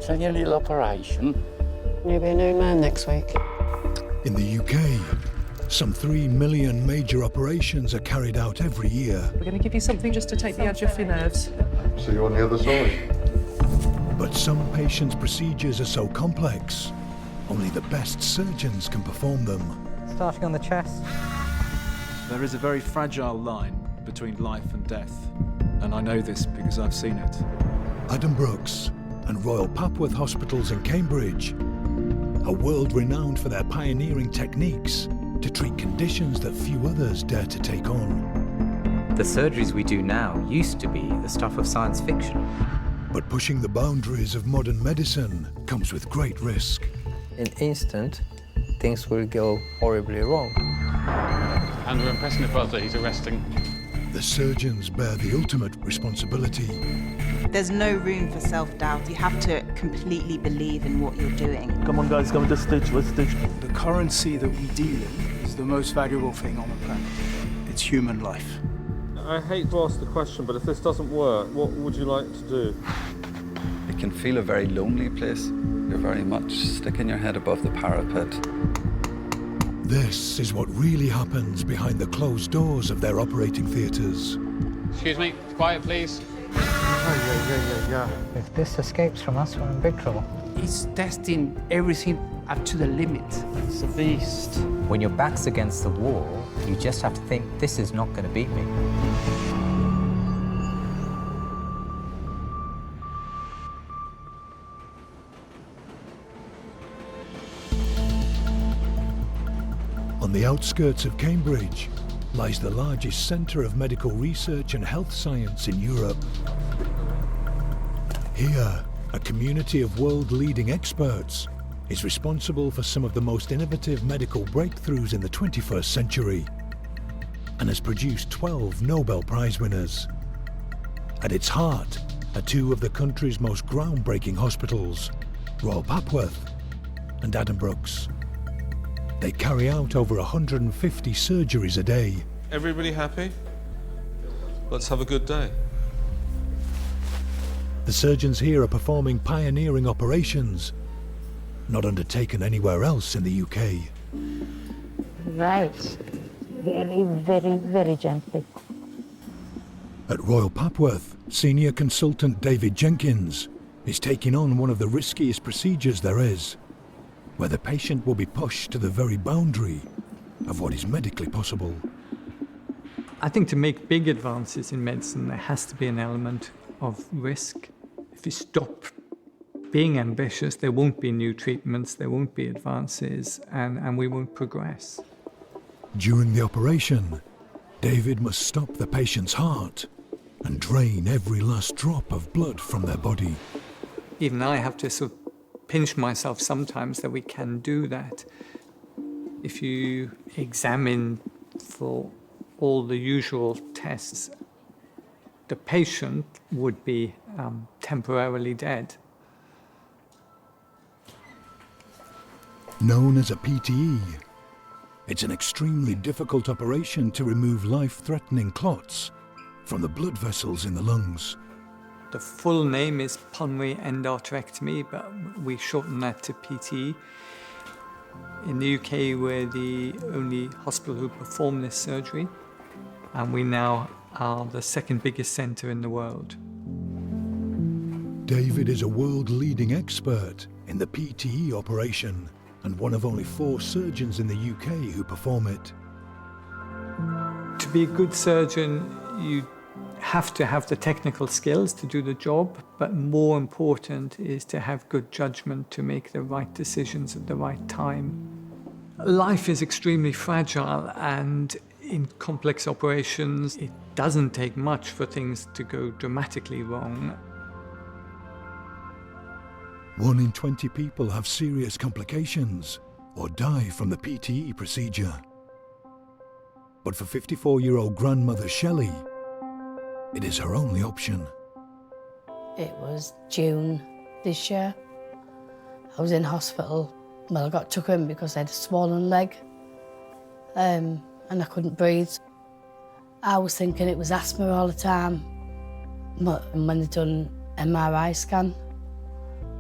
It's only a little operation. You'll be a new man next week. In the UK, some 3 million major operations are carried out every year. We're going to give you something just to take the edge off your nerves. So you're on the other side? But some patients' procedures are so complex, only the best surgeons can perform them. Starting on the chest. There is a very fragile line between life and death, and I know this because I've seen it. Addenbrooke's and Royal Papworth hospitals in Cambridge are world-renowned for their pioneering techniques to treat conditions that few others dare to take on. The surgeries we do now used to be the stuff of science fiction. But pushing the boundaries of modern medicine comes with great risk. In an instant, things will go horribly wrong. Under impressing buzzer, he's arresting. The surgeons bear the ultimate responsibility. There's no room for self-doubt. You have to completely believe in what you're doing. Come on, guys, come to stitch, let's stitch. The currency that we deal in is the most valuable thing on the planet. It's human life. I hate to ask the question, but if this doesn't work, what would you like to do? It can feel a very lonely place. You're very much sticking your head above the parapet. This is what really happens behind the closed doors of their operating theatres. Excuse me, quiet please. Yeah. If this escapes from us, we're in big trouble. He's testing everything up to the limit. It's a beast. When your back's against the wall, you just have to think, this is not going to beat me. On the outskirts of Cambridge lies the largest centre of medical research and health science in Europe. Here, a community of world-leading experts is responsible for some of the most innovative medical breakthroughs in the 21st century and has produced 12 Nobel Prize winners. At its heart are two of the country's most groundbreaking hospitals, Royal Papworth and Addenbrooke's. They carry out over 150 surgeries a day. Everybody happy? Let's have a good day. The surgeons here are performing pioneering operations, not undertaken anywhere else in the UK. Right. Very, very, very gently. At Royal Papworth, senior consultant David Jenkins is taking on one of the riskiest procedures there is, where the patient will be pushed to the very boundary of what is medically possible. I think to make big advances in medicine, there has to be an element of risk. If you stop being ambitious, there won't be new treatments, there won't be advances, and we won't progress. During the operation, David must stop the patient's heart and drain every last drop of blood from their body. Even I have to sort of pinch myself sometimes that we can do that. If you examine for all the usual tests, the patient would be temporarily dead. Known as a PTE, it's an extremely difficult operation to remove life-threatening clots from the blood vessels in the lungs. The full name is pulmonary endarterectomy, but we shorten that to PTE. In the UK, we're the only hospital who perform this surgery, and we now are the second biggest centre in the world. David is a world-leading expert in the PTE operation and one of only 4 surgeons in the UK who perform it. To be a good surgeon, you have to have the technical skills to do the job, but more important is to have good judgment to make the right decisions at the right time. Life is extremely fragile, and in complex operations, it doesn't take much for things to go dramatically wrong. 1 in 20 people have serious complications or die from the PTE procedure. But for 54-year-old grandmother Shelley, it is her only option. It was June this year. I was in hospital. Well, I got took in because I had a swollen leg and I couldn't breathe. I was thinking it was asthma all the time. But when they done MRI scan,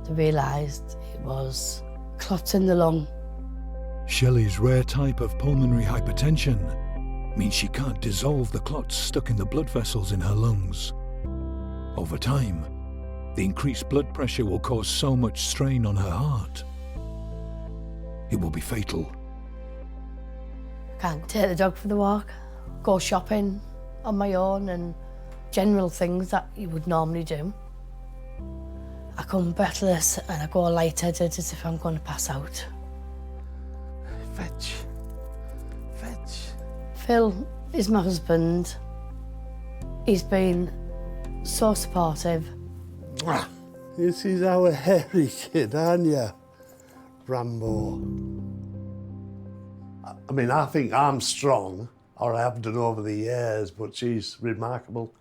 They realised it was clots in the lung. Shelley's rare type of pulmonary hypertension means she can't dissolve the clots stuck in the blood vessels in her lungs. Over time, the increased blood pressure will cause so much strain on her heart, it will be fatal. Can't take the dog for the walk, go shopping on my own and general things that you would normally do. I come breathless and I go lightheaded as if I'm going to pass out. Fetch. Phil is my husband. He's been so supportive. This is our hairy kid, aren't you, Rambo? I mean, I think I'm strong, or I have done over the years, but she's remarkable.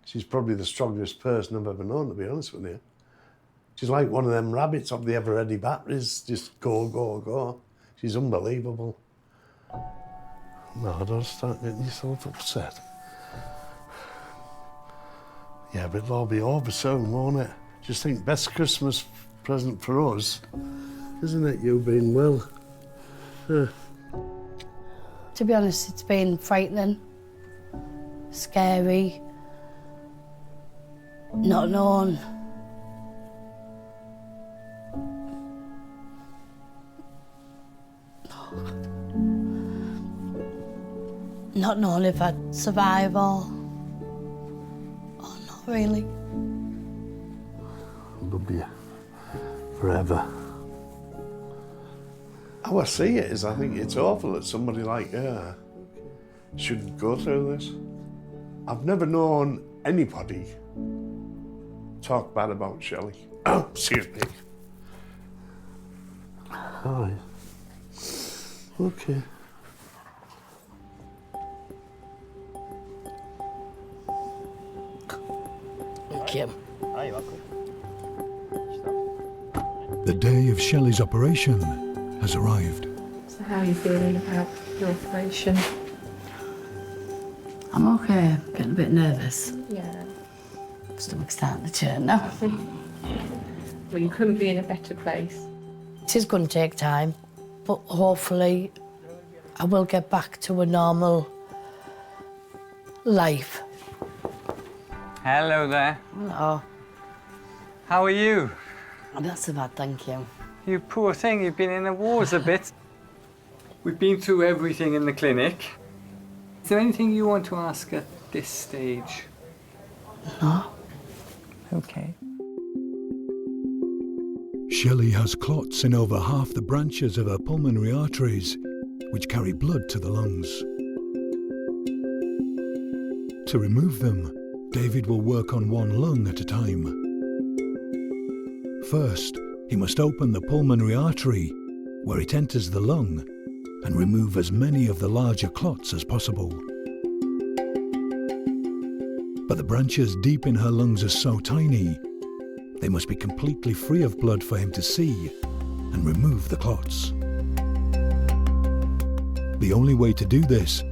She's probably the strongest person I've ever known, to be honest with you. She's like one of them rabbits off the ever-ready batteries, just go, go, go. She's unbelievable. No, don't start getting yourself upset. Yeah, but it'll all be over soon, won't it? Just think, best Christmas present for us, isn't it, you being well? To be honest, it's been frightening, scary, not known. Not knowing if I'd survive or not really. Love you forever. How I see it is, I think it's awful that somebody like her should go through this. I've never known anybody talk bad about Shelley. Oh, excuse me. Hi. Okay. Thank you. The day of Shelley's operation has arrived. So how are you feeling about your operation? I'm okay, getting a bit nervous. Yeah. Stomach's starting to turn now. Well, you couldn't be in a better place. It is going to take time, but hopefully I will get back to a normal life. Hello there. Hello. How are you? Not so bad, thank you. You poor thing, you've been in the wars a bit. We've been through everything in the clinic. Is there anything you want to ask at this stage? No. Okay. Shelley has clots in over half the branches of her pulmonary arteries, which carry blood to the lungs. To remove them, David will work on one lung at a time. First, he must open the pulmonary artery, where it enters the lung, and remove as many of the larger clots as possible. But the branches deep in her lungs are so tiny, they must be completely free of blood for him to see and remove the clots. The only way to do this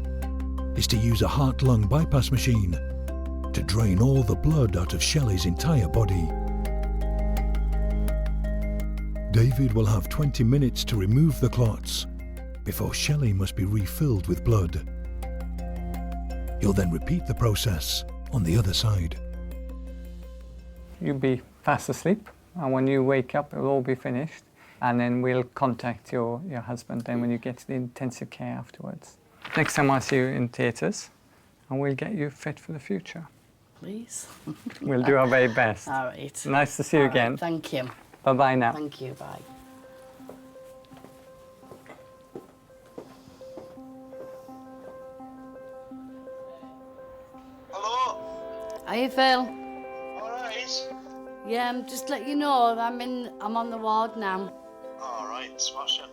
is to use a heart-lung bypass machine to drain all the blood out of Shelley's entire body. David will have 20 minutes to remove the clots before Shelley must be refilled with blood. He'll then repeat the process on the other side. You'll be fast asleep, and when you wake up, it'll all be finished. And then we'll contact your husband then when you get to the intensive care afterwards. Next time I see you in theatres, and we'll get you fit for the future. Please. We'll do our very best. All right. Nice to see you All right, again. thank you. Bye-bye now. Thank you, bye. Hello? Hiya, Phil. All right. Yeah, just let you know, I'm on the ward now. All right, smashing.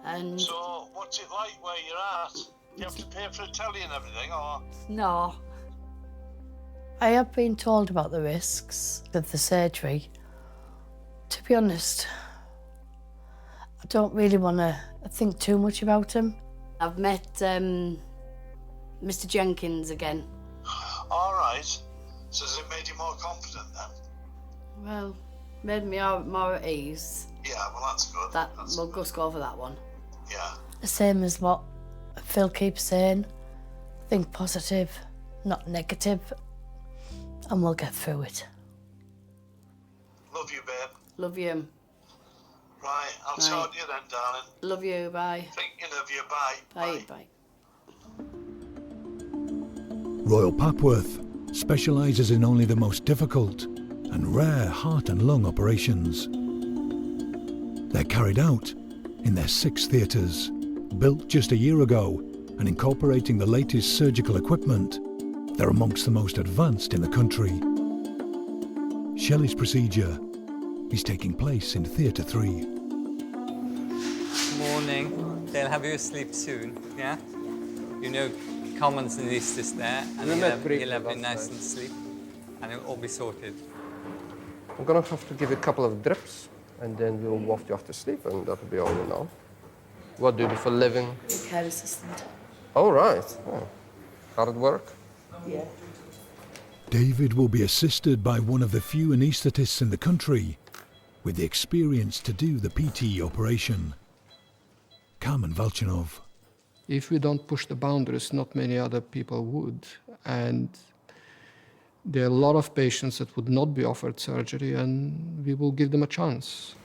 And So, what's it like where you're at? Do you have to pay for a telly and everything, or? no. I have been told about the risks of the surgery. To be honest, I don't really want to think too much about him. I've met Mr. Jenkins again. All right. So has it made you more confident then? Well, Made me more at ease. Yeah, well, that's good. We'll just go for that one. Yeah. The same as what Phil keeps saying. Think positive, not negative, and we'll get through it. Love you, babe. Love you. Right, I'll talk to you then, darling. Love you, bye. Thinking of you, bye. Bye, bye. Royal Papworth specialises in only the most difficult and rare heart and lung operations. They're carried out in their 6 theatres, built just a year ago and incorporating the latest surgical equipment. They're amongst the most advanced in the country. Shelley's procedure is taking place in Theatre 3. Morning. They'll have you asleep soon, yeah? You know, Commons and East is there, and you'll have been nice and sleep, and it'll all be sorted. I'm gonna have to give you a couple of drips, and then we'll waft you off to sleep, and that'll be all you know. What do you do for a living? Care assistant. Oh, right. Oh. Hard work? Yeah. David will be assisted by one of the few anaesthetists in the country with the experience to do the PT operation. Carmen Valchinov. If we don't push the boundaries, not many other people would. And there are a lot of patients that would not be offered surgery, and we will give them a chance.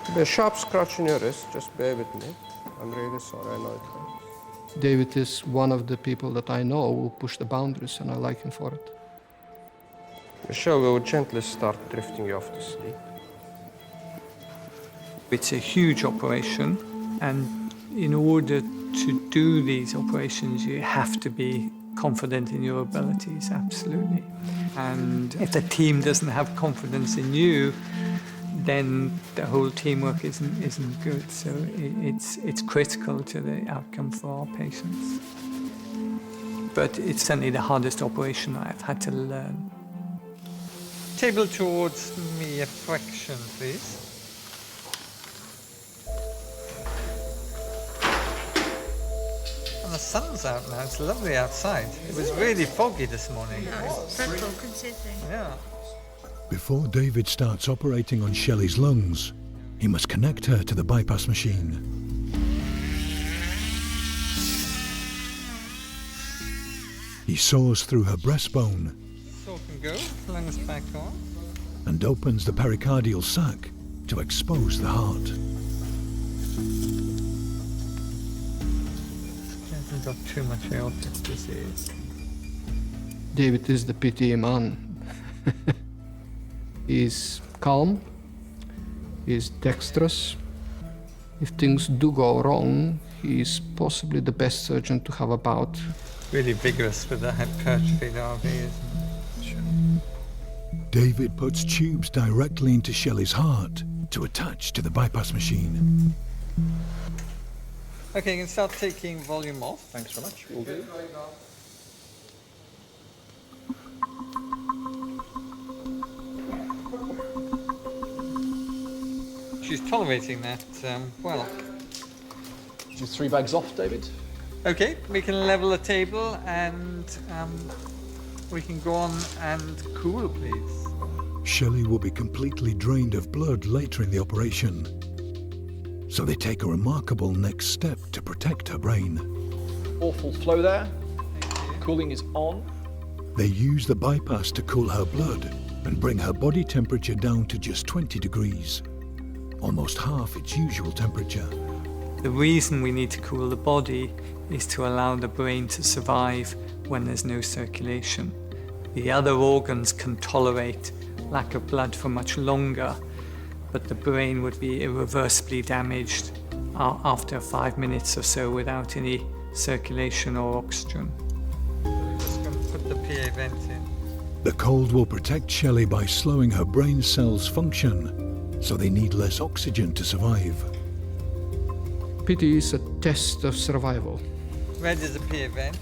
There'll be a sharp scratch in your wrist, just bear with me. I'm really sorry, I know it hurts. David is one of the people that I know will push the boundaries, and I like him for it. Michelle will gently start drifting you off to sleep. It's a huge operation, and in order to do these operations, you have to be confident in your abilities, absolutely. And if the team doesn't have confidence in you, then the whole teamwork isn't good. So it's critical to the outcome for our patients. But it's certainly the hardest operation I've had to learn. Table towards me a fraction, please. The sun's out now, it's lovely outside. It was really foggy this morning. Dreadful considering. Yeah. Before David starts operating on Shelley's lungs, he must connect her to the bypass machine. He saws through her breastbone So can go, lungs back on. and opens the pericardial sac to expose the heart. Got too much aortic disease. David is the PT man. He's calm, he's dexterous. If things do go wrong, he's possibly the best surgeon to have about. Really vigorous with the hypertrophy RV, isn't it? David puts tubes directly into Shelley's heart to attach to the bypass machine. Okay, you can start taking volume off. Thanks very much. Will do. She's tolerating that well. Do 3 bags off, David. Okay, we can level the table and we can go on and cool, please. Shelley will be completely drained of blood later in the operation, so they take a remarkable next step to protect her brain. Awful flow there. Cooling is on. They use the bypass to cool her blood and bring her body temperature down to just 20 degrees, almost half its usual temperature. The reason we need to cool the body is to allow the brain to survive when there's no circulation. The other organs can tolerate lack of blood for much longer, but the brain would be irreversibly damaged after 5 minutes or so without any circulation or oxygen. Just going to put the PA vent in. The cold will protect Shelley by slowing her brain cells' function, so they need less oxygen to survive. PT is a test of survival. Red is a PA vent.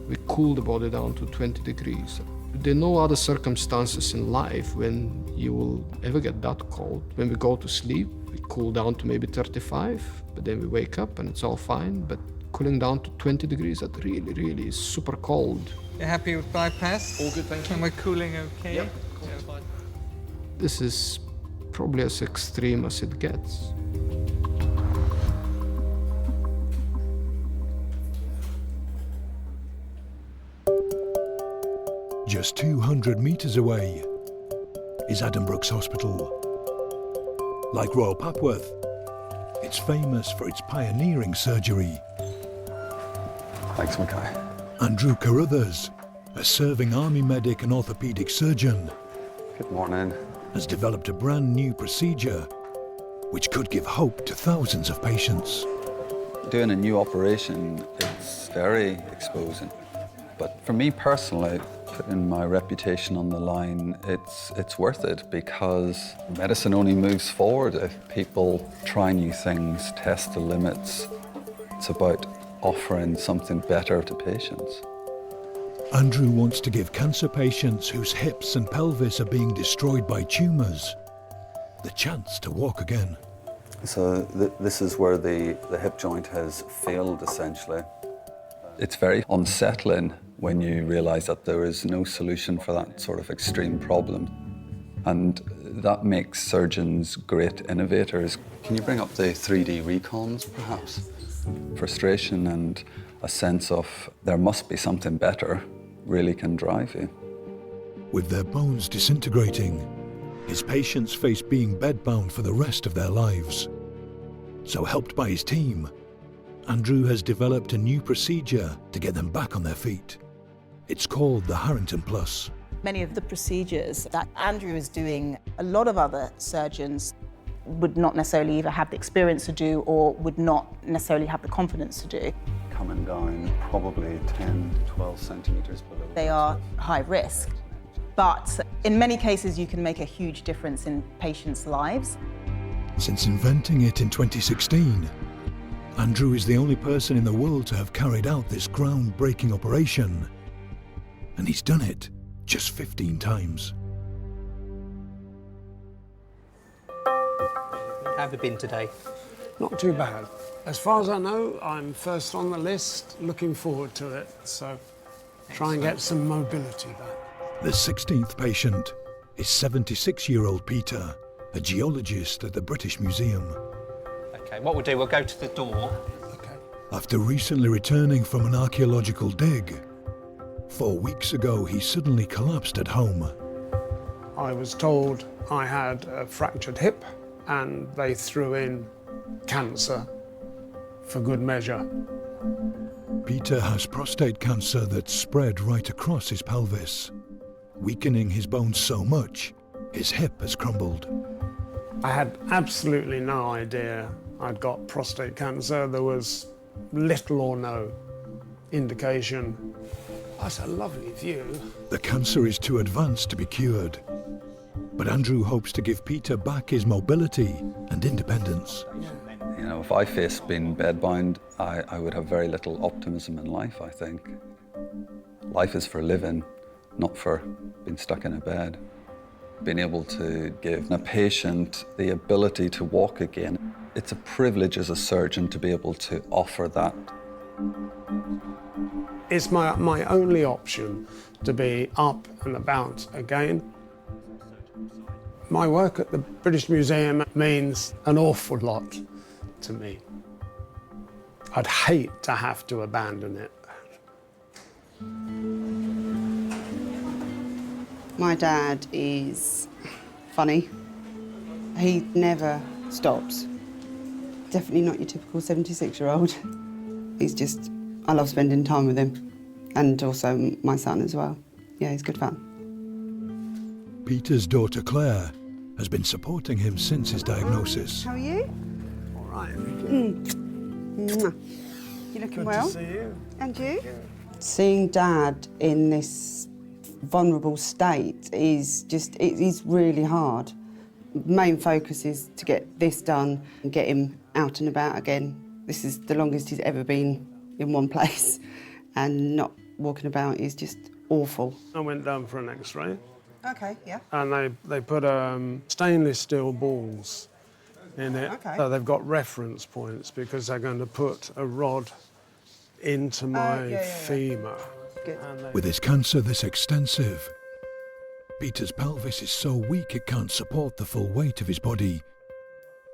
We cool the body down to 20 degrees. There are no other circumstances in life when you will ever get that cold. When we go to sleep, we cool down to maybe 35, but then we wake up and it's all fine. But cooling down to 20 degrees, that really is super cold. You happy with bypass? All good, thank you. And we're cooling okay? Yep. This is probably as extreme as it gets. Just 200 metres away is Addenbrooke's hospital. Like Royal Papworth, it's famous for its pioneering surgery. Thanks, Mackay. Andrew Carruthers, a serving army medic and orthopaedic surgeon, Good morning. has developed a brand new procedure which could give hope to thousands of patients. Doing a new operation, it's very exposing. But for me personally, putting my reputation on the line, it's worth it because medicine only moves forward if people try new things, test the limits. It's about offering something better to patients. Andrew wants to give cancer patients whose hips and pelvis are being destroyed by tumours the chance to walk again. So this is where the hip joint has failed, essentially. It's very unsettling when you realise that there is no solution for that sort of extreme problem. And that makes surgeons great innovators. Can you bring up the 3D recons, perhaps? Frustration and a sense of there must be something better really can drive you. With their bones disintegrating, his patients face being bedbound for the rest of their lives. So helped by his team, Andrew has developed a new procedure to get them back on their feet. It's called the Harrington Plus. Many of the procedures that Andrew is doing, a lot of other surgeons would not necessarily either have the experience to do or would not necessarily have the confidence to do. Coming down probably 10, 12 centimetres below. They are high risk, but in many cases you can make a huge difference in patients' lives. Since inventing it in 2016, Andrew is the only person in the world to have carried out this groundbreaking operation. And he's done it just 15 times. How have you been today? Not too bad. As far as I know, I'm first on the list, looking forward to it, so try and get some mobility back. The 16th patient is 76-year-old Peter, a geologist at the British Museum. Okay, what we'll do, we'll go to the door. After recently returning from an archaeological dig, 4 weeks ago he suddenly collapsed at home. I was told I had a fractured hip and they threw in cancer for good measure. Peter has prostate cancer that's spread right across his pelvis, weakening his bones so much his hip has crumbled. I had absolutely no idea I'd got prostate cancer. There was little or no indication. That's a lovely view. The cancer is too advanced to be cured, but Andrew hopes to give Peter back his mobility and independence. You know, if I faced being bedbound, I would have very little optimism in life, I think. Life is for living, not for being stuck in a bed. Being able to give a patient the ability to walk again, it's a privilege as a surgeon to be able to offer that. It's my only option to be up and about again. My work at the British Museum means an awful lot to me. I'd hate to have to abandon it. My dad is funny. He never stops. Definitely not your typical 76-year-old. He's just, I love spending time with him. And also my son as well. Yeah, he's good fun. Peter's daughter Claire has been supporting him since his diagnosis. How are you? All right. Mwah. You looking Good well? to see you. And you? Seeing Dad in this vulnerable state is just, it is really hard. Main focus is to get this done and get him out and about again. This is the longest he's ever been in one place, and not walking about is just awful. I went down for an X-ray. Okay, yeah. And they put stainless steel balls in it. Okay. So they've got reference points because they're going to put a rod into my femur. Good. With his cancer this extensive, Peter's pelvis is so weak it can't support the full weight of his body.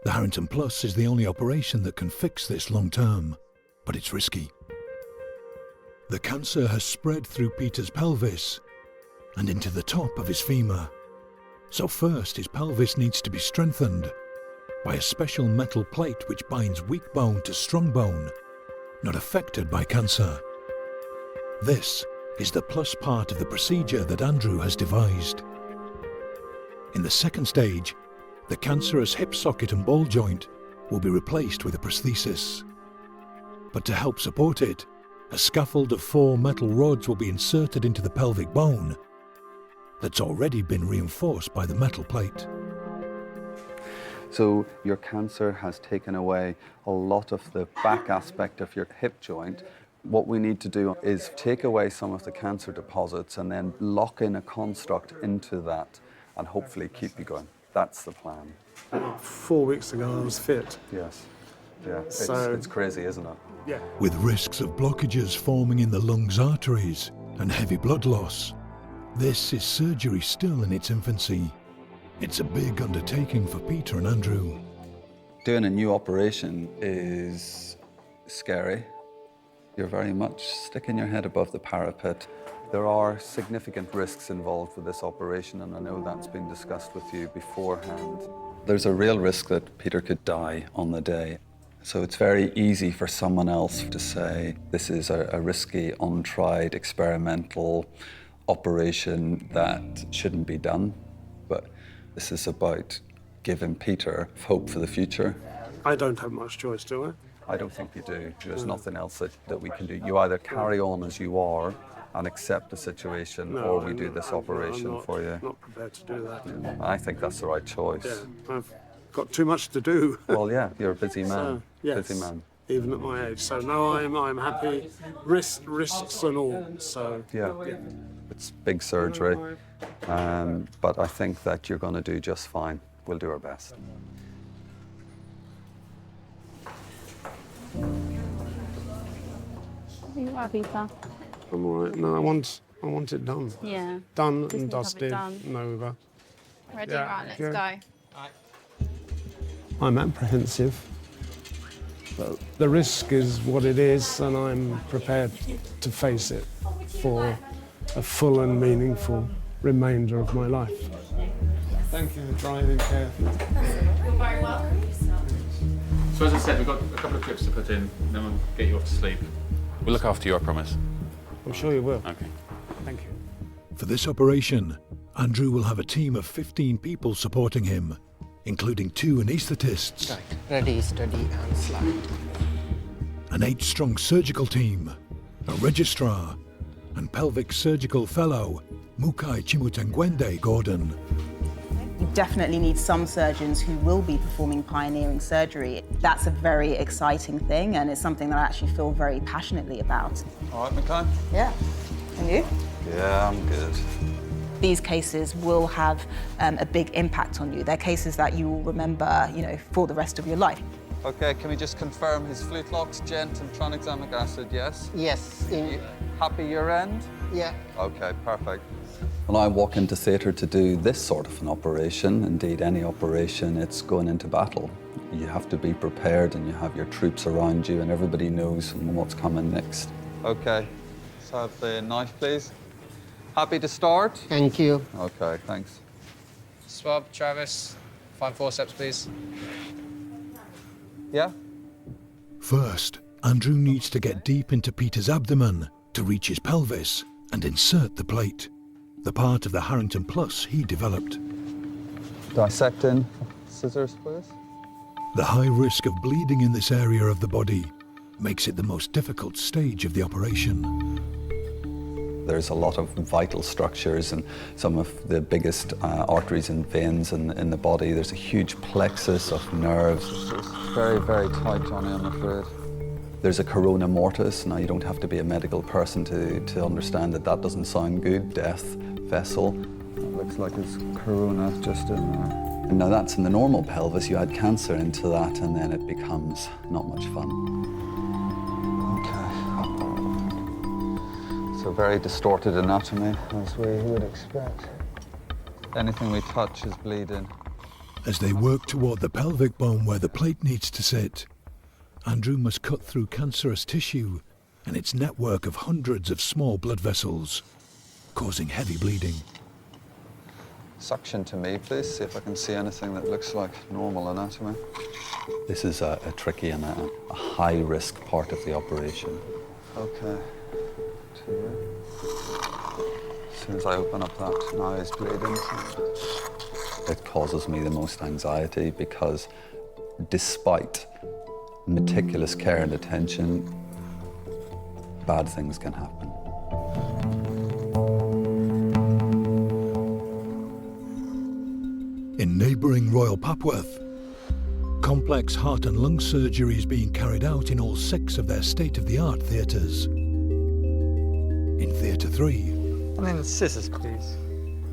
The Harrington Plus is the only operation that can fix this long term, but it's risky. The cancer has spread through Peter's pelvis and into the top of his femur. So first, his pelvis needs to be strengthened by a special metal plate which binds weak bone to strong bone, not affected by cancer. This is the plus part of the procedure that Andrew has devised. In the second stage, the cancerous hip socket and ball joint will be replaced with a prosthesis. But to help support it, a scaffold of 4 metal rods will be inserted into the pelvic bone that's already been reinforced by the metal plate. So your cancer has taken away a lot of the back aspect of your hip joint. What we need to do is take away some of the cancer deposits and then lock in a construct into that and hopefully keep you going. That's the plan. 4 weeks ago I was fit. Yes. Yeah, So- it's crazy, isn't it? Yeah. With risks of blockages forming in the lungs' arteries and heavy blood loss, this is surgery still in its infancy. It's a big undertaking for Peter and Andrew. Doing a new operation is scary. You're very much sticking your head above the parapet. There are significant risks involved with this operation, and I know that's been discussed with you beforehand. There's a real risk that Peter could die on the day. So it's very easy for someone else to say this is a risky, untried, experimental operation that shouldn't be done. But this is about giving Peter hope for the future. I don't have much choice, do I? I don't think you do. There's nothing else that we can do. You either carry on as you are and accept the situation, or we do this operation for you. I'm not prepared to do that. I think that's the right choice. Yeah, I've got too much to do. Well, yeah, you're a busy man. So, yes, Busy man. even at my age. So no, I'm happy. Risks and all. So Yeah. It's big surgery, but I think that you're going to do just fine. We'll do our best. You are, Peter. I'm all right. No, I want it done. Yeah. Done Just and need to have it dusted done. and over. Ready? Yeah, Right, let's yeah. go. I'm apprehensive, but the risk is what it is, and I'm prepared to face it for a full and meaningful remainder of my life. Thank you for driving carefully. You're very welcome. So as I said, we've got a couple of clips to put in, then we'll get you off to sleep. We'll look after you, I promise. I'm sure you will. Okay. Thank you. For this operation, Andrew will have a team of 15 people supporting him, including 2 anaesthetists, Right. Ready, steady, and slide. an 8-strong surgical team, a registrar, and pelvic surgical fellow, Mukai Chimutengwende Gordon. You definitely need some surgeons who will be performing pioneering surgery. That's a very exciting thing, and it's something that I actually feel very passionately about. All right, Mackay? Yeah. And you? Yeah, I'm good. These cases will have a big impact on you. They're cases that you will remember, for the rest of your life. Okay, can we just confirm his flute locks, gent, and tranexamic acid, yes? Yes. You happy your end? Yeah. Okay, perfect. When I walk into theatre to do this sort of an operation, indeed any operation, it's going into battle. You have to be prepared and you have your troops around you and everybody knows what's coming next. Okay, let's have the knife, please. Happy to start? Thank you. Okay, thanks. Swab, Travis. Find forceps, please. Yeah? First, Andrew needs to get deep into Peter's abdomen to reach his pelvis and insert the plate, the part of the Harrington Plus he developed. Dissecting. Scissors, please. The high risk of bleeding in this area of the body makes it the most difficult stage of the operation. There's a lot of vital structures and some of the biggest arteries and veins in the body. There's a huge plexus of nerves. It's very, very tight, Johnny, I'm afraid. There's a corona mortis. Now, you don't have to be a medical person to understand that that doesn't sound good. Death vessel. It looks like it's corona just in there. And now that's in the normal pelvis. You add cancer into that and then it becomes not much fun. So very distorted anatomy, as we would expect. Anything we touch is bleeding. As they work toward the pelvic bone where the plate needs to sit, Andrew must cut through cancerous tissue and its network of hundreds of small blood vessels, causing heavy bleeding. Suction to me, please. See if I can see anything that looks like normal anatomy. This is a tricky and a high-risk part of the operation. Okay. As soon as I open up that now is bleeding. It causes me the most anxiety because despite meticulous care and attention, bad things can happen. In neighbouring Royal Papworth, complex heart and lung surgery is being carried out in all 6 of their state-of-the-art theatres. In Theatre 3, And then scissors, please.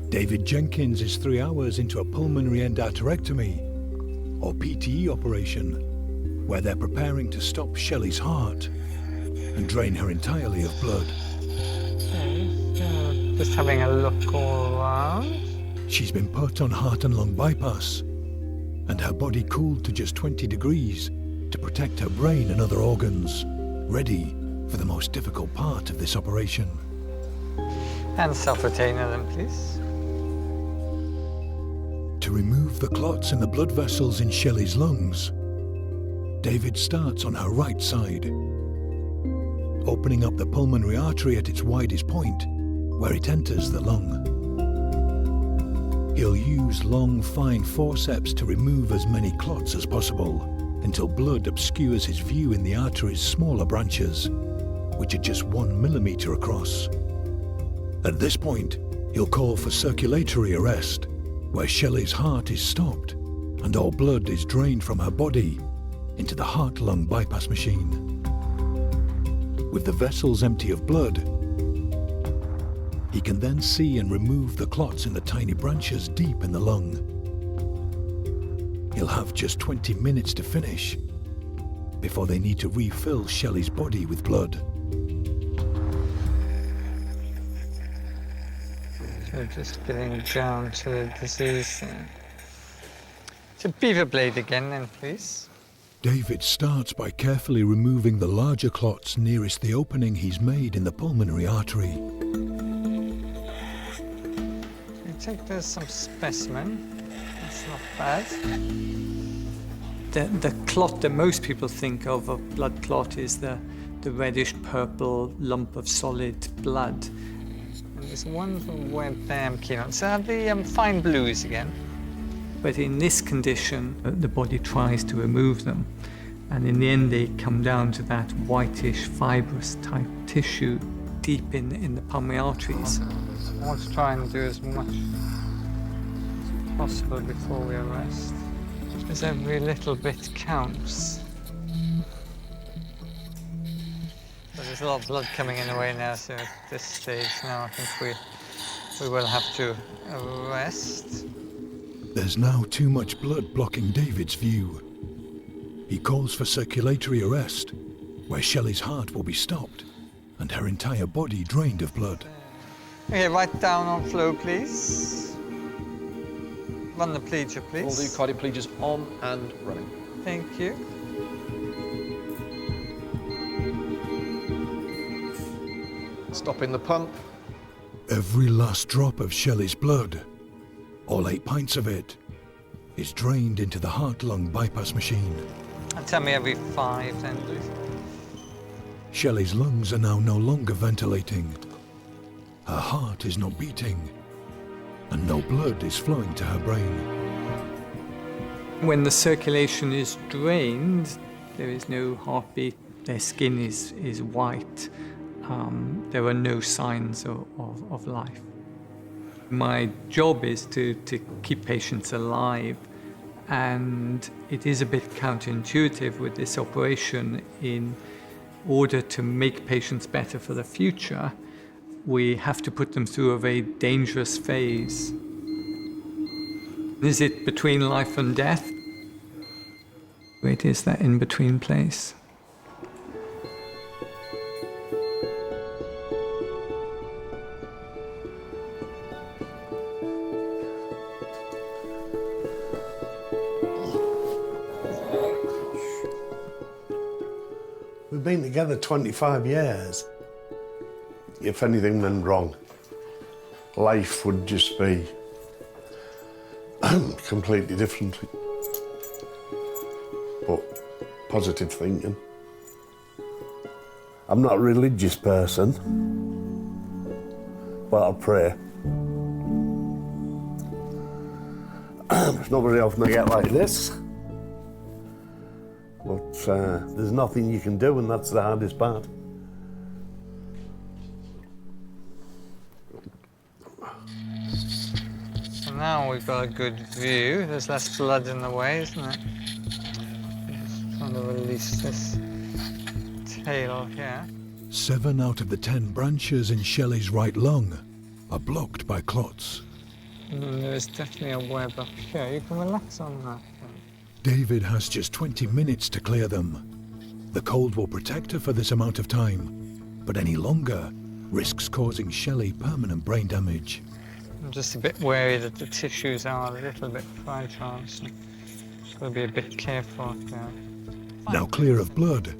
David Jenkins is 3 hours into a pulmonary endarterectomy, or PTE operation, where they're preparing to stop Shelley's heart and drain her entirely of blood. Okay, so just having a look all around. She's been put on heart and lung bypass, and her body cooled to just 20 degrees to protect her brain and other organs, ready for the most difficult part of this operation. And self-retainer then, please. To remove the clots in the blood vessels in Shelley's lungs, David starts on her right side, opening up the pulmonary artery at its widest point, where it enters the lung. He'll use long, fine forceps to remove as many clots as possible, until blood obscures his view in the artery's smaller branches, which are just 1 millimetre across. At this point, he'll call for circulatory arrest, where Shelley's heart is stopped and all blood is drained from her body into the heart-lung bypass machine. With the vessels empty of blood, he can then see and remove the clots in the tiny branches deep in the lung. He'll have just 20 minutes to finish before they need to refill Shelley's body with blood. So just getting down to the disease. So beaver blade again then, please. David starts by carefully removing the larger clots nearest the opening he's made in the pulmonary artery. I think there's some specimen. That's not bad. The clot that most people think of blood clot is the reddish purple lump of solid blood. And there's one from where I'm keen on. So have the fine blues again. But in this condition, the body tries to remove them. And in the end, they come down to that whitish, fibrous type tissue deep in the pulmonary arteries. I want to try and do as much as possible before we arrest. Because every little bit counts. But there's a lot of blood coming in the way now, so at this stage now I think we will have to arrest. There's now too much blood blocking David's view. He calls for circulatory arrest, where Shelley's heart will be stopped and her entire body drained of blood. Okay, right down on flow, please. Run the pleature, please. All the cardioplegias on and running. Thank you. Stopping the pump. Every last drop of Shelley's blood, all 8 pints of it, is drained into the heart-lung bypass machine. And tell me every 5 then, please. Shelley's lungs are now no longer ventilating. Her heart is not beating, and no blood is flowing to her brain. When the circulation is drained, there is no heartbeat, their skin is white. There are no signs of life. My job is to keep patients alive, and it is a bit counterintuitive with this operation. In order to make patients better for the future, we have to put them through a very dangerous phase. Is it between life and death? It is that in-between place. We've been together 25 years. If anything went wrong, life would just be completely different. But positive thinking. I'm not a religious person, but I pray. It's not very often I get like this. But there's nothing you can do, and that's the hardest part. So now we've got a good view. There's less blood in the way, isn't it? Just trying to release this tail here. 7 out of the 10 branches in Shelley's right lung are blocked by clots. There's definitely a web up here. You can relax on that. David has just 20 minutes to clear them. The cold will protect her for this amount of time, but any longer risks causing Shelley permanent brain damage. I'm just a bit wary that the tissues are a little bit fragile, so just got to be a bit careful there. Now clear of blood,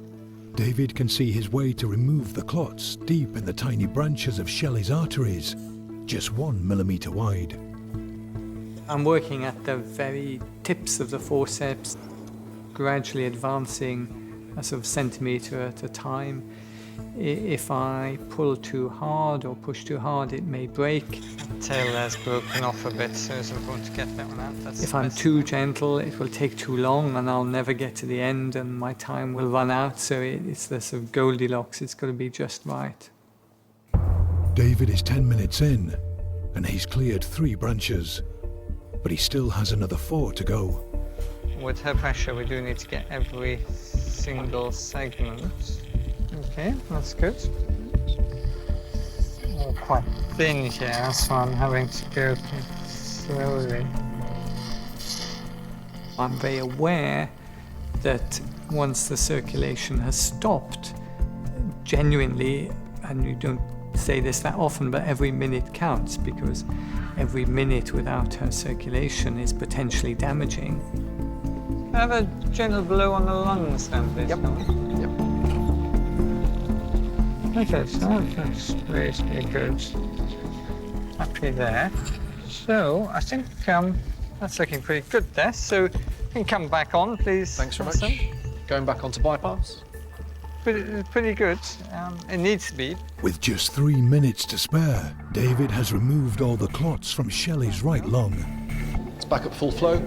David can see his way to remove the clots deep in the tiny branches of Shelley's arteries, just 1 millimetre wide. I'm working at the very tips of the forceps, gradually advancing a sort of centimetre at a time. If I pull too hard or push too hard, it may break. The tail there's broken off a bit, so it's important to get that one out. If I'm too gentle, it will take too long and I'll never get to the end and my time will run out, so it's the sort of Goldilocks, it's got to be just right. David is 10 minutes in and he's cleared 3 branches, but he still has another 4 to go. With her pressure, we do need to get every single segment. Okay, that's good. Oh, quite thin here, so I'm having to go slowly. I'm very aware that once the circulation has stopped, genuinely, and you don't say this that often, but every minute counts, because every minute without her circulation is potentially damaging. Have a gentle blow on the lungs then, please. Yep. Okay, so that's reasonably good. Happy there. So I think that's looking pretty good there. So you can come back on, please. Thanks very much. Going back onto bypass. Pretty good. It needs to be. With just 3 minutes to spare, David has removed all the clots from Shelley's right lung. It's back at full flow.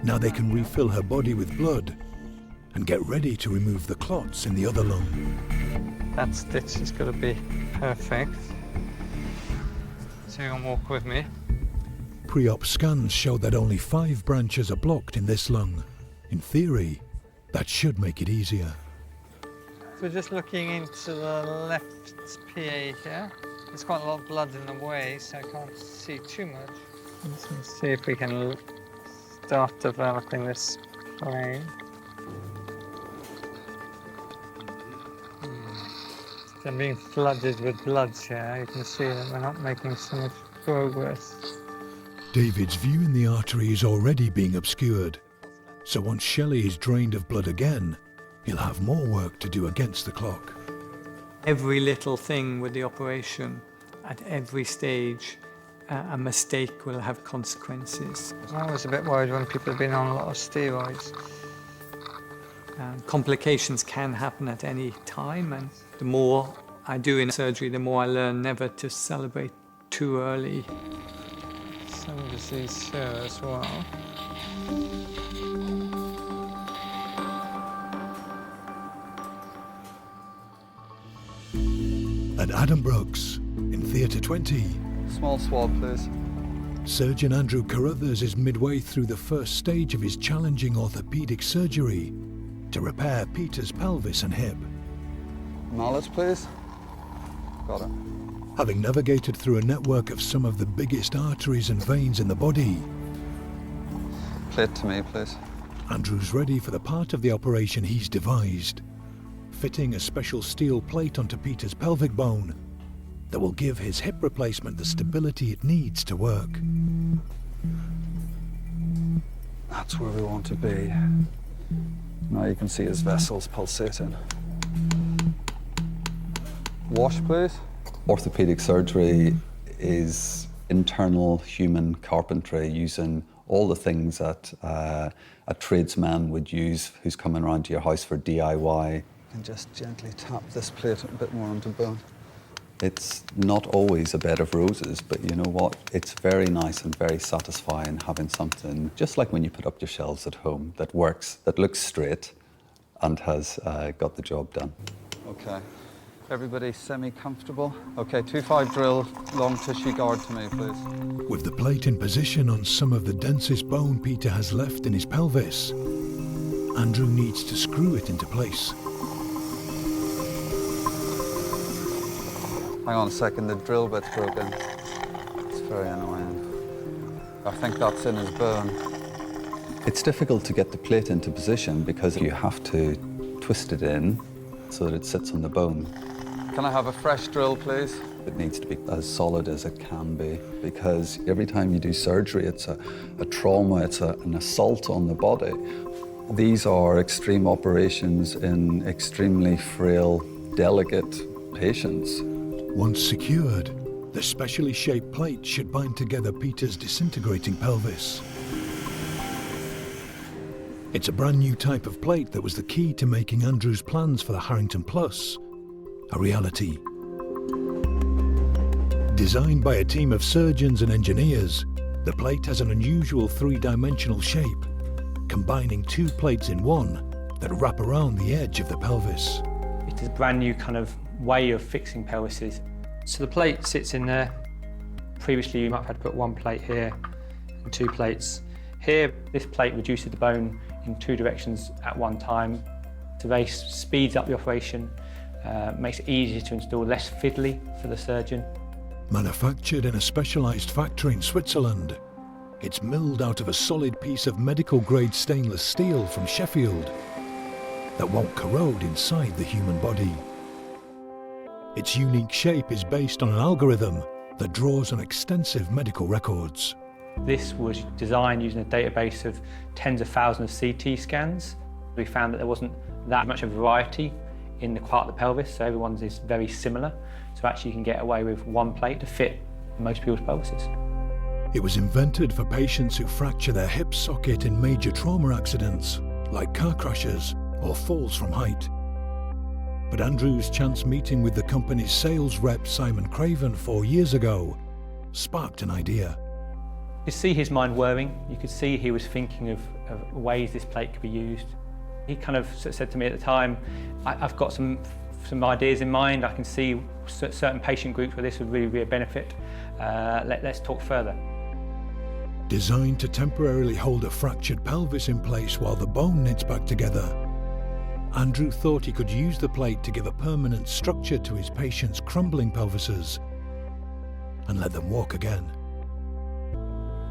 Now they can refill her body with blood and get ready to remove the clots in the other lung. That stitch is going to be perfect. So you can walk with me. Pre-op scans show that only 5 branches are blocked in this lung. In theory, that should make it easier. So just looking into the left PA here. There's quite a lot of blood in the way, so I can't see too much. Let's see if we can start developing this plane. They're being flooded with blood here. You can see that we're not making so much progress. David's view in the artery is already being obscured, so once Shelley is drained of blood again, he'll have more work to do against the clock. Every little thing with the operation, at every stage, a mistake will have consequences. I was a bit worried when people have been on a lot of steroids. Complications can happen at any time, and the more I do in surgery, the more I learn never to celebrate too early. Some disease here as well. At Addenbrooke's, in Theatre 20, Small swab, please. Surgeon Andrew Carruthers is midway through the first stage of his challenging orthopaedic surgery to repair Peter's pelvis and hip. Knowledge, please. Got it. Having navigated through a network of some of the biggest arteries and veins in the body, Plate to me, please. Andrew's ready for the part of the operation he's devised, fitting a special steel plate onto Peter's pelvic bone that will give his hip replacement the stability it needs to work. That's where we want to be. Now you can see his vessels pulsating. Wash, please. Orthopedic surgery is internal human carpentry using all the things that a tradesman would use who's coming around to your house for DIY. And just gently tap this plate a bit more onto bone. It's not always a bed of roses, but you know what? It's very nice and very satisfying having something, just like when you put up your shelves at home, that works, that looks straight and has got the job done. Okay. Everybody semi-comfortable? Okay, 2-5 drill, long tissue guard to me, please. With the plate in position on some of the densest bone Peter has left in his pelvis, Andrew needs to screw it into place. Hang on a second, the drill bit's broken. It's very annoying. I think that's in his bone. It's difficult to get the plate into position because you have to twist it in so that it sits on the bone. Can I have a fresh drill, please? It needs to be as solid as it can be because every time you do surgery, it's a trauma, it's an assault on the body. These are extreme operations in extremely frail, delicate patients. Once secured, the specially shaped plate should bind together Peter's disintegrating pelvis. It's a brand new type of plate that was the key to making Andrew's plans for the Harrington Plus a reality. Designed by a team of surgeons and engineers, the plate has an unusual three-dimensional shape, combining two plates in one that wrap around the edge of the pelvis. It is a brand new kind of way of fixing pelvises. So the plate sits in there. Previously you might have had to put one plate here and two plates here. This plate reduces the bone in two directions at one time. It speeds up the operation, makes it easier to install, less fiddly for the surgeon. Manufactured in a specialised factory in Switzerland, it's milled out of a solid piece of medical-grade stainless steel from Sheffield that won't corrode inside the human body. Its unique shape is based on an algorithm that draws on extensive medical records. This was designed using a database of tens of thousands of CT scans. We found that there wasn't that much of a variety in the part of the pelvis, so everyone's is very similar. So actually you can get away with one plate to fit most people's pelvises. It was invented for patients who fracture their hip socket in major trauma accidents, like car crashes or falls from height. But Andrew's chance meeting with the company's sales rep, Simon Craven, 4 years ago, sparked an idea. You could see his mind whirring. You could see he was thinking of ways this plate could be used. He kind of said to me at the time, I've got some ideas in mind. I can see certain patient groups where this would really be a benefit. Let's talk further. Designed to temporarily hold a fractured pelvis in place while the bone knits back together, Andrew thought he could use the plate to give a permanent structure to his patients' crumbling pelvises and let them walk again.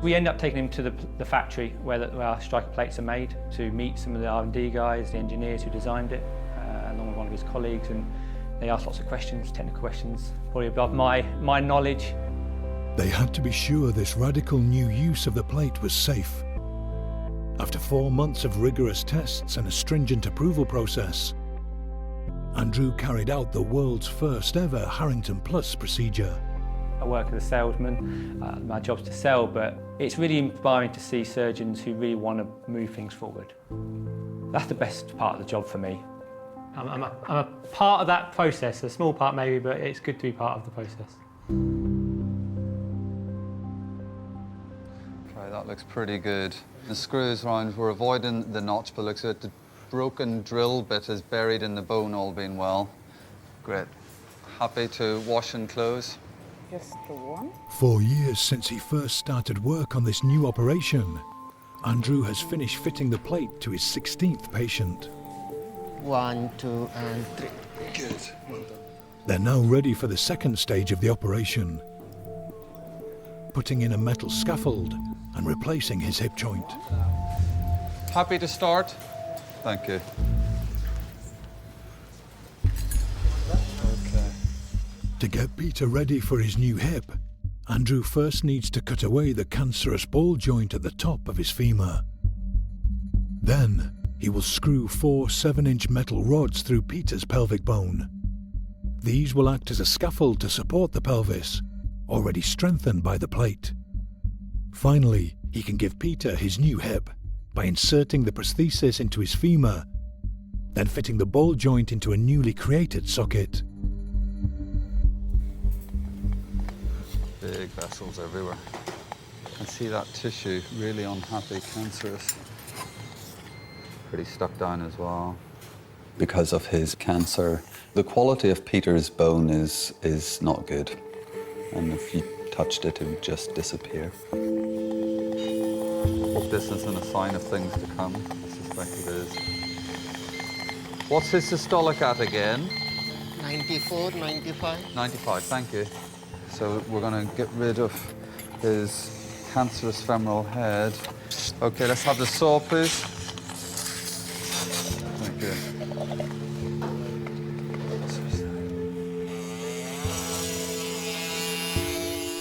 We end up taking him to the factory where our striker plates are made to meet some of the R&D guys, the engineers who designed it, along with one of his colleagues, and they asked lots of questions, technical questions, probably above my knowledge. They had to be sure this radical new use of the plate was safe. After 4 months of rigorous tests and a stringent approval process, Andrew carried out the world's first ever Harrington Plus procedure. I work as a salesman, my job's to sell, but it's really inspiring to see surgeons who really want to move things forward. That's the best part of the job for me. I'm a part of that process, a small part maybe, but it's good to be part of the process. Okay, that looks pretty good. The screws round, we're avoiding the notch, but looks like the broken drill bit is buried in the bone, all being well. Great. Happy to wash and close? Just the one. 4 years since he first started work on this new operation, Andrew has finished fitting the plate to his 16th patient. 1, 2, and 3. Good. Well done. They're now ready for the second stage of the operation, putting in a metal scaffold and replacing his hip joint. Happy to start? Thank you. Okay. To get Peter ready for his new hip, Andrew first needs to cut away the cancerous ball joint at the top of his femur. Then he will screw 4 7-inch metal rods through Peter's pelvic bone. These will act as a scaffold to support the pelvis, already strengthened by the plate. Finally, he can give Peter his new hip by inserting the prosthesis into his femur, then fitting the ball joint into a newly created socket. Big vessels everywhere. I can see that tissue, really unhappy, cancerous. Pretty stuck down as well. Because of his cancer, the quality of Peter's bone is not good. And if you touched it, it would just disappear. Hope this isn't a sign of things to come. I suspect it is. What's his systolic at again? 94, 95. 95, thank you. So we're going to get rid of his cancerous femoral head. Okay, let's have the saw, please. Thank you.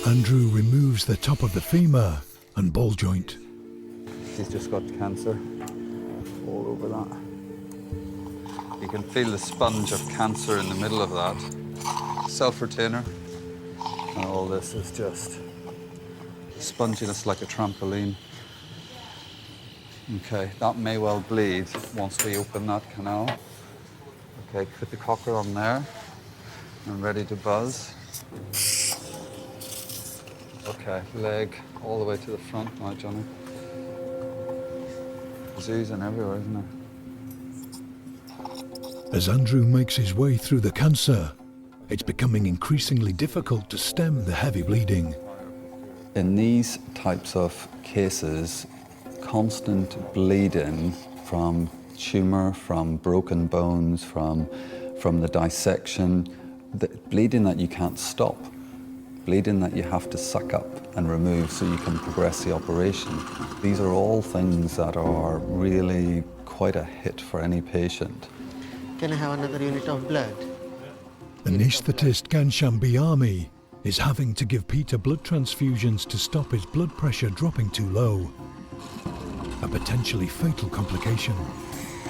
Andrew removes the top of the femur and ball joint. He's just got cancer all over that. You can feel the sponge of cancer in the middle of that. Self-retainer. And all this is just sponginess like a trampoline. Okay, that may well bleed once we open that canal. Okay, put the cocker on there. I'm ready to buzz. Okay, leg all the way to the front now, Johnny. It's oozing everywhere, isn't it? As Andrew makes his way through the cancer, it's becoming increasingly difficult to stem the heavy bleeding. In these types of cases, constant bleeding from tumour, from broken bones, from the dissection, the bleeding that you can't stop, bleeding that you have to suck up and remove so you can progress the operation. These are all things that are really quite a hit for any patient. Can I have another unit of blood? Anaesthetist Ghanshyam Biami is having to give Peter blood transfusions to stop his blood pressure dropping too low. A potentially fatal complication.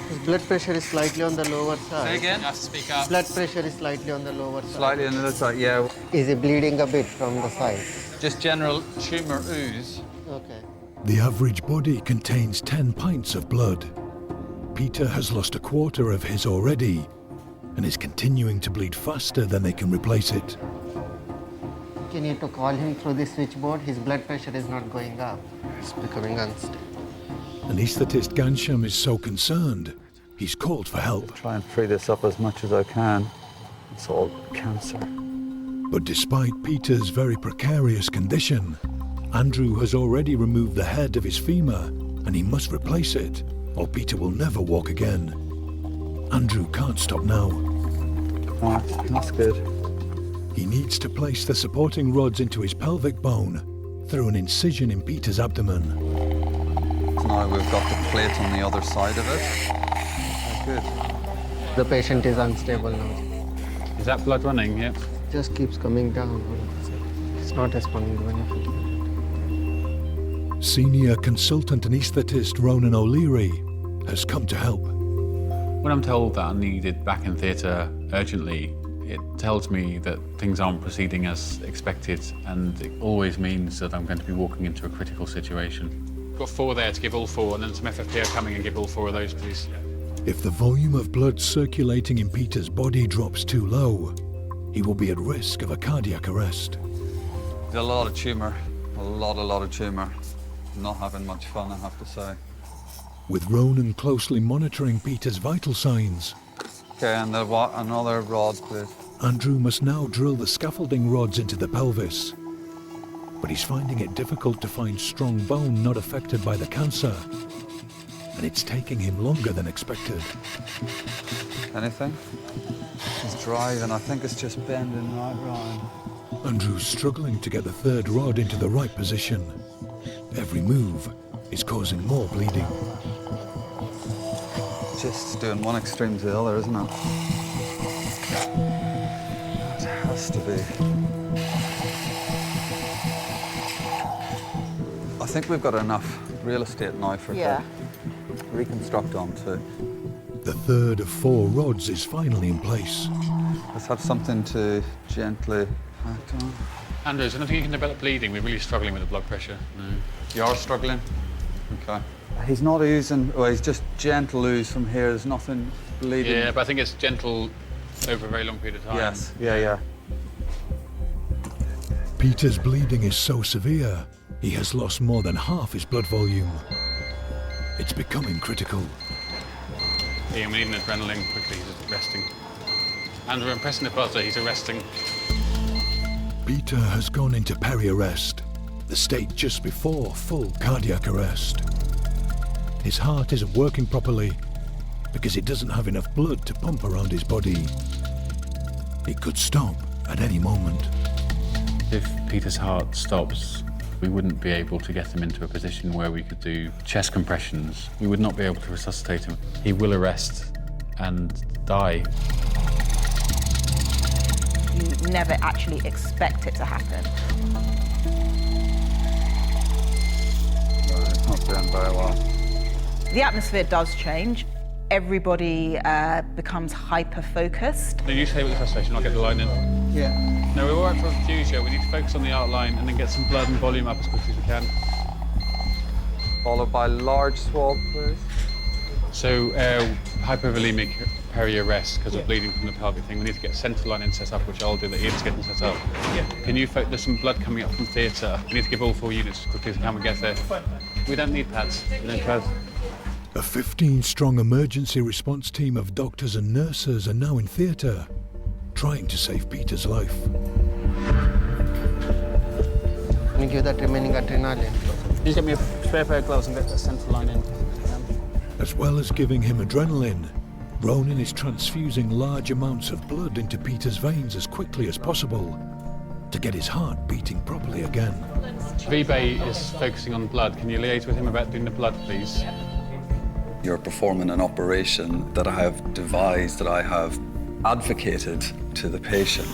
His blood pressure is slightly on the lower side. Say again? You have to speak up. Blood pressure is slightly on the lower side. Slightly on the other side, yeah. Is he bleeding a bit from the side? Just general tumour ooze. Okay. The average body contains 10 pints of blood. Peter has lost a quarter of his already and is continuing to bleed faster than they can replace it. You need to call him through the switchboard. His blood pressure is not going up. It's becoming unstable. Anaesthetist Ghanshyam is so concerned, he's called for help. Try and free this up as much as I can. It's all cancer. But despite Peter's very precarious condition, Andrew has already removed the head of his femur and he must replace it, or Peter will never walk again. Andrew can't stop now. That's good. He needs to place the supporting rods into his pelvic bone through an incision in Peter's abdomen. So now we've got the plate on the other side of it. That's good. The patient is unstable now. Is that blood running? Yeah. Just keeps coming down. It's not responding to anything. Senior consultant anaesthetist Ronan O'Leary has come to help. When I'm told that I'm needed back in theatre urgently, it tells me that things aren't proceeding as expected, and it always means that I'm going to be walking into a critical situation. We've got 4 there to give all 4, and then some FFP are coming and give all 4 of those, please. If the volume of blood circulating in Peter's body drops too low, he will be at risk of a cardiac arrest. There's a lot of tumour, a lot of tumour. Not having much fun, I have to say. With Ronan closely monitoring Peter's vital signs, Okay, and another rod, please. Andrew must now drill the scaffolding rods into the pelvis. But he's finding it difficult to find strong bone not affected by the cancer. And it's taking him longer than expected. Anything? It's driving, I think it's just bending right round. Andrew's struggling to get the third rod into the right position. Every move is causing more bleeding. Just doing one extreme to the other, isn't it? It has to be. I think we've got enough real estate now for to reconstruct onto. The third of 4 rods is finally in place. Let's have something to gently pat on. Andrew, is there nothing you can develop bleeding? We're really struggling with the blood pressure. No. You are struggling? Okay. He's not oozing, well, he's just gentle ooze from here. There's nothing bleeding. Yeah, but I think it's gentle over a very long period of time. Yes, yeah. Peter's bleeding is so severe, he has lost more than half his blood volume. It's becoming critical. Ian, we need an adrenaline quickly. He's arresting. Andrew, I'm pressing the buzzer. He's arresting. Peter has gone into peri-arrest, the state just before full cardiac arrest. His heart isn't working properly because it doesn't have enough blood to pump around his body. It could stop at any moment. If Peter's heart stops, we wouldn't be able to get him into a position where we could do chest compressions. We would not be able to resuscitate him. He will arrest and die. You never actually expect it to happen. It's not doing very well. The atmosphere does change. Everybody becomes hyper-focused. No, you say with the resuscitation, I'll get the line in. Yeah. No, we're all right for infusion. We need to focus on the outline and then get some blood and volume up as quickly as we can. Followed by large swab, please. So, hypovolemic peri-arrest because of bleeding from the pelvic thing. We need to get centre line in set up, which I'll do, that Ian's getting set up. Yeah. Can you there's some blood coming up from theatre. We need to give all 4 units as quickly as we can. We get there. We don't need pads. We don't need pads. A 15-strong emergency response team of doctors and nurses are now in theatre, trying to save Peter's life. Can you give that remaining adrenaline? Just get me a spare pair of gloves and get that centre line in. As well as giving him adrenaline, Ronan is transfusing large amounts of blood into Peter's veins as quickly as possible to get his heart beating properly again. Vibe is focusing on blood. Can you liaise with him about doing the blood, please? You're performing an operation that I have devised, that I have advocated to the patient.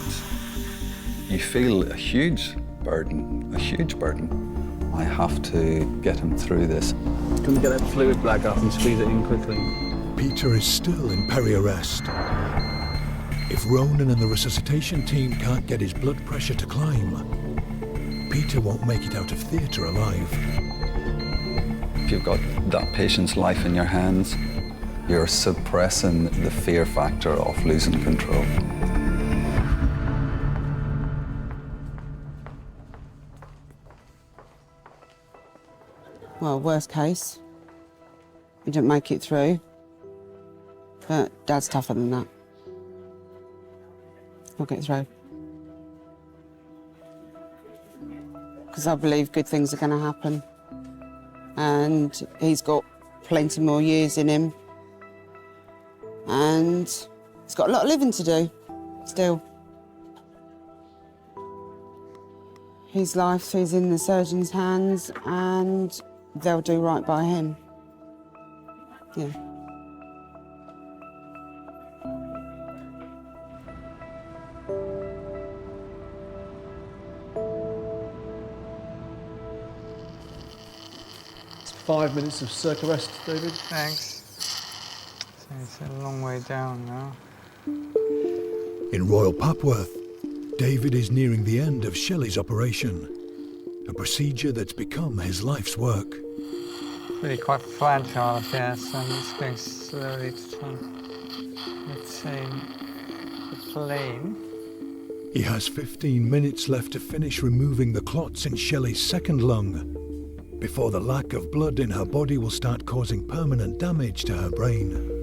You feel a huge burden, a huge burden. I have to get him through this. Can we get that fluid bag up and squeeze it in quickly? Peter is still in peri-arrest. If Ronan and the resuscitation team can't get his blood pressure to climb, Peter won't make it out of theatre alive. If you've got that patient's life in your hands, you're suppressing the fear factor of losing control. Well, worst case, we didn't make it through, but Dad's tougher than that. We'll get through. Because I believe good things are going to happen. And he's got plenty more years in him. And he's got a lot of living to do, still. His life is in the surgeon's hands and they'll do right by him. Yeah. It's 5 minutes of circ arrest, David. Thanks. So it's a long way down now. In Royal Papworth, David is nearing the end of Shelley's operation, a procedure that's become his life's work. Really quite fragile, yes, and it's going slowly to try and retain the plane. He has 15 minutes left to finish removing the clots in Shelley's second lung, before the lack of blood in her body will start causing permanent damage to her brain.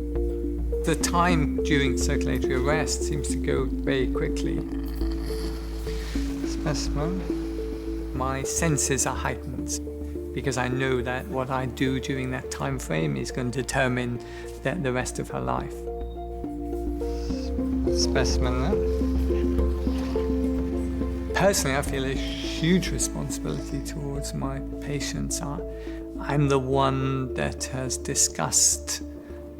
The time during circulatory arrest seems to go very quickly. Specimen. My senses are heightened because I know that what I do during that time frame is going to determine the rest of her life. Specimen then? Personally, I feel a huge responsibility towards my patients. I'm the one that has discussed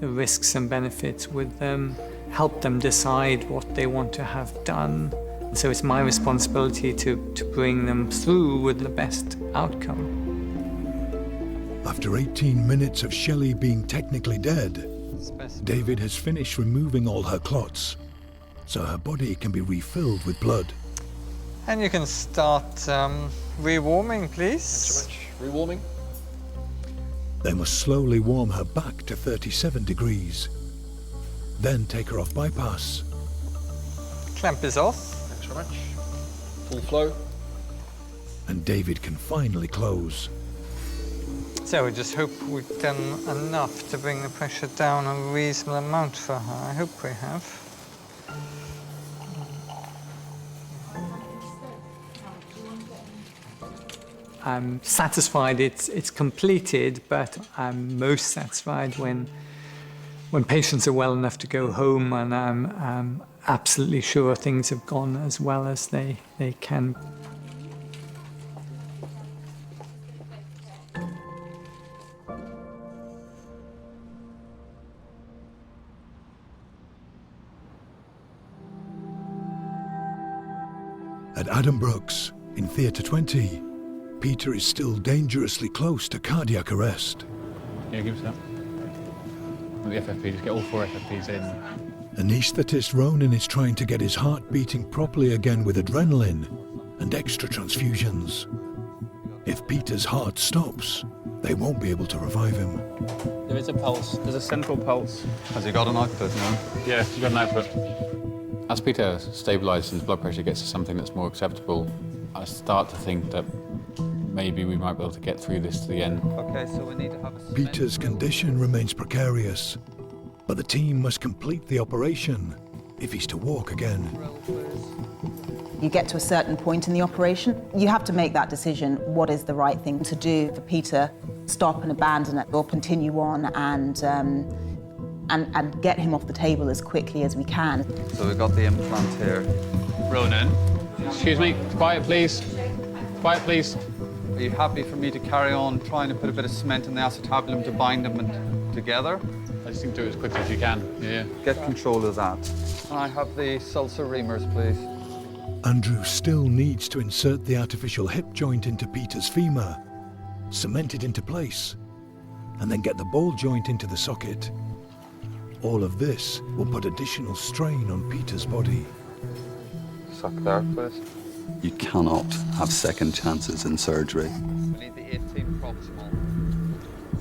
the risks and benefits with them, helped them decide what they want to have done. So it's my responsibility to bring them through with the best outcome. After 18 minutes of Shelley being technically dead, David has finished removing all her clots so her body can be refilled with blood. And you can start rewarming, please. Rewarming. They must slowly warm her back to 37 degrees. Then take her off bypass. Clamp is off. Thanks very much. Full flow. And David can finally close. So we just hope we've done enough to bring the pressure down a reasonable amount for her. I hope we have. I'm satisfied it's completed, but I'm most satisfied when patients are well enough to go home and I'm absolutely sure things have gone as well as they can. At Addenbrooke's, in Theatre 20, Peter is still dangerously close to cardiac arrest. Yeah, give us that. The FFP, just get all 4 FFPs in. Anaesthetist Ronan is trying to get his heart beating properly again with adrenaline and extra transfusions. If Peter's heart stops, they won't be able to revive him. There is a pulse. There's a central pulse. Has he got an output now? Yeah, he's got an output. As Peter stabilises and his blood pressure gets to something that's more acceptable, I start to think that maybe we might be able to get through this to the end. Okay, so we need to have a... Peter's condition remains precarious, but the team must complete the operation if he's to walk again. You get to a certain point in the operation, you have to make that decision, what is the right thing to do for Peter, stop and abandon it, or continue on and get him off the table as quickly as we can. So we've got the implant here. Ronan. Excuse me, quiet please. Quiet please. Are you happy for me to carry on trying to put a bit of cement in the acetabulum to bind them together? I just think do it as quickly as you can. Yeah. Get control of that. Can I have the sulcer reamers, please? Andrew still needs to insert the artificial hip joint into Peter's femur, cement it into place, and then get the ball joint into the socket. All of this will put additional strain on Peter's body. Suck there, please. You cannot have second chances in surgery. We need the 18 proximal.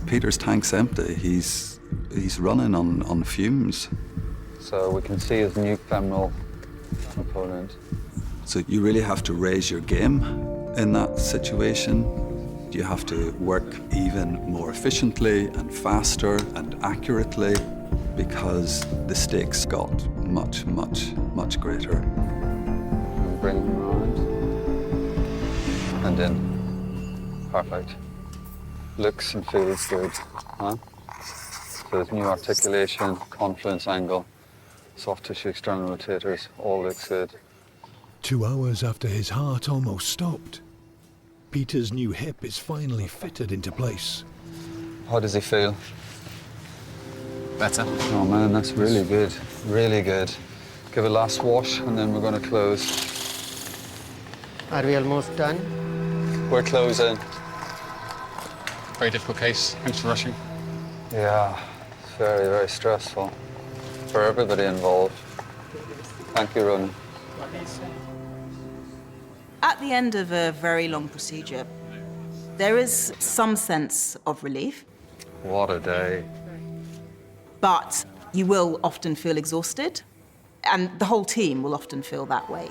Peter's tank's empty. He's running on fumes. So we can see his new femoral component. So you really have to raise your game in that situation. You have to work even more efficiently and faster and accurately because the stakes got much, much, much greater. Bring him around. And in. Perfect. Looks and feels good. Huh? So there's new articulation, confluence angle, soft tissue external rotators, all looks good. 2 hours after his heart almost stopped, Peter's new hip is finally fitted into place. How does he feel? Better. Oh man, that's really good. Really good. Give it a last wash and then we're going to close. Are we almost done? We're closing. Very difficult case. Thanks for rushing. Yeah, it's very, very stressful for everybody involved. Thank you, Ronan. At the end of a very long procedure, there is some sense of relief. What a day. But you will often feel exhausted, and the whole team will often feel that way.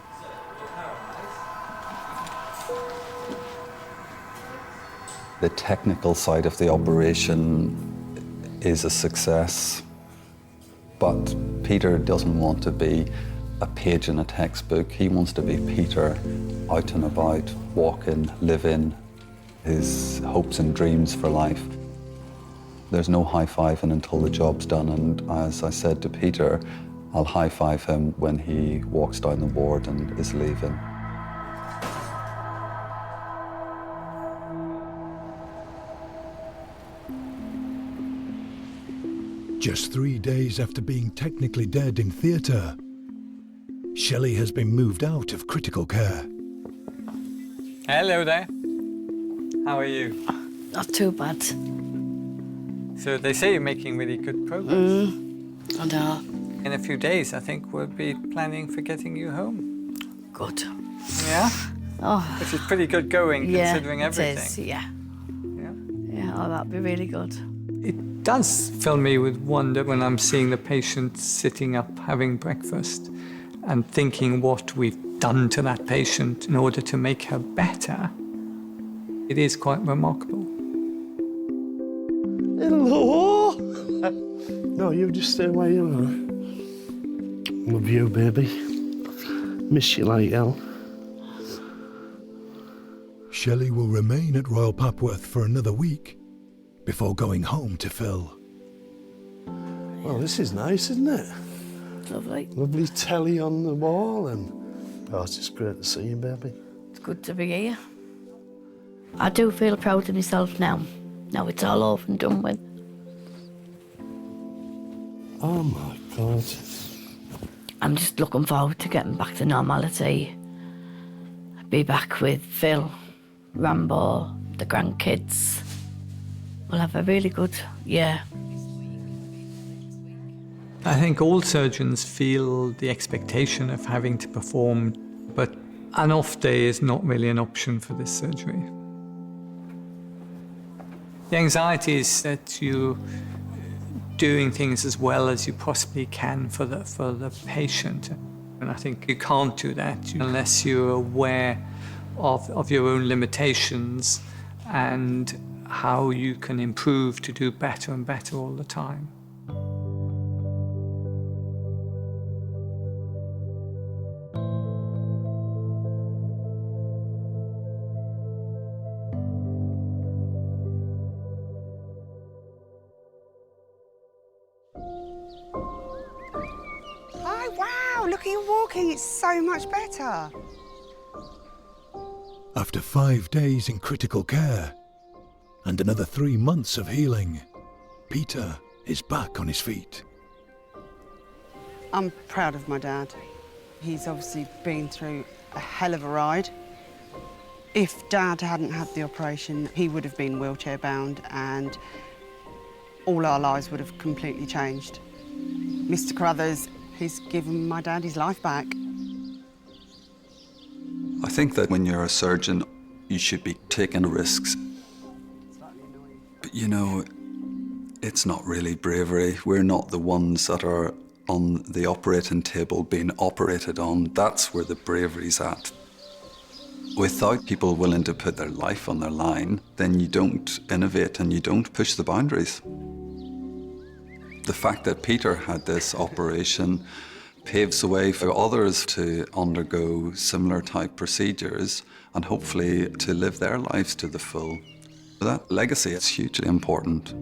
The technical side of the operation is a success, but Peter doesn't want to be a page in a textbook. He wants to be Peter, out and about, walking, living his hopes and dreams for life. There's no high-fiving until the job's done, and as I said to Peter, I'll high-five him when he walks down the ward and is leaving. Just 3 days after being technically dead in theatre, Shelley has been moved out of critical care. Hello there. How are you? Not too bad. So they say you're making really good progress. I know. In a few days, I think we'll be planning for getting you home. Good. Yeah? Oh. Which is pretty good going, considering everything. It is, yeah. Oh, that'd be really good. It does fill me with wonder when I'm seeing the patient sitting up having breakfast and thinking what we've done to that patient in order to make her better. It is quite remarkable. Hello! No, you just stay where you are. Love you, baby. Miss you like hell. Shelley will remain at Royal Papworth for another week before going home to Phil. Well, this is nice, isn't it? Lovely. Lovely telly on the wall, and oh, it's just great to see you, baby. It's good to be here. I do feel proud of myself now. Now it's all over and done with. Oh my God. I'm just looking forward to getting back to normality. Be back with Phil, Rambo, the grandkids. We'll have a really good year. I think all surgeons feel the expectation of having to perform, but an off day is not really an option for this surgery. The anxiety is that you're doing things as well as you possibly can for the patient. And I think you can't do that unless you're aware of your own limitations and how you can improve to do better and better all the time. Oh, wow, look at you walking. It's so much better. After 5 days in critical care and another 3 months of healing, Peter is back on his feet. I'm proud of my dad. He's obviously been through a hell of a ride. If Dad hadn't had the operation, he would have been wheelchair bound and all our lives would have completely changed. Mr. Carruthers, he's given my dad his life back. I think that when you're a surgeon, you should be taking risks. But you know, it's not really bravery. We're not the ones that are on the operating table being operated on. That's where the bravery's at. Without people willing to put their life on their line, then you don't innovate and you don't push the boundaries. The fact that Peter had this operation paves the way for others to undergo similar type procedures and hopefully to live their lives to the full. That legacy is hugely important.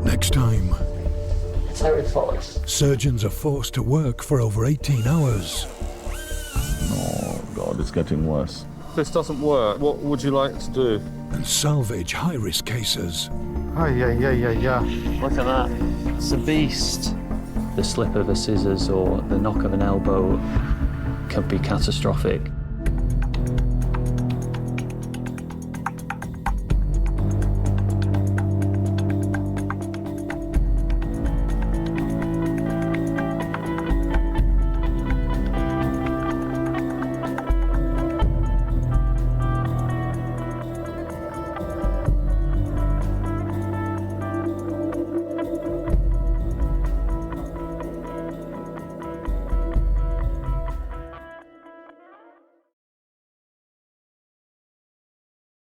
Next time, terrified. Surgeons are forced to work for over 18 hours. Oh, God, it's getting worse. If this doesn't work, what would you like to do? And salvage high-risk cases. Oh, yeah. Look at that. It's a beast. The slip of a scissors or the knock of an elbow can be catastrophic.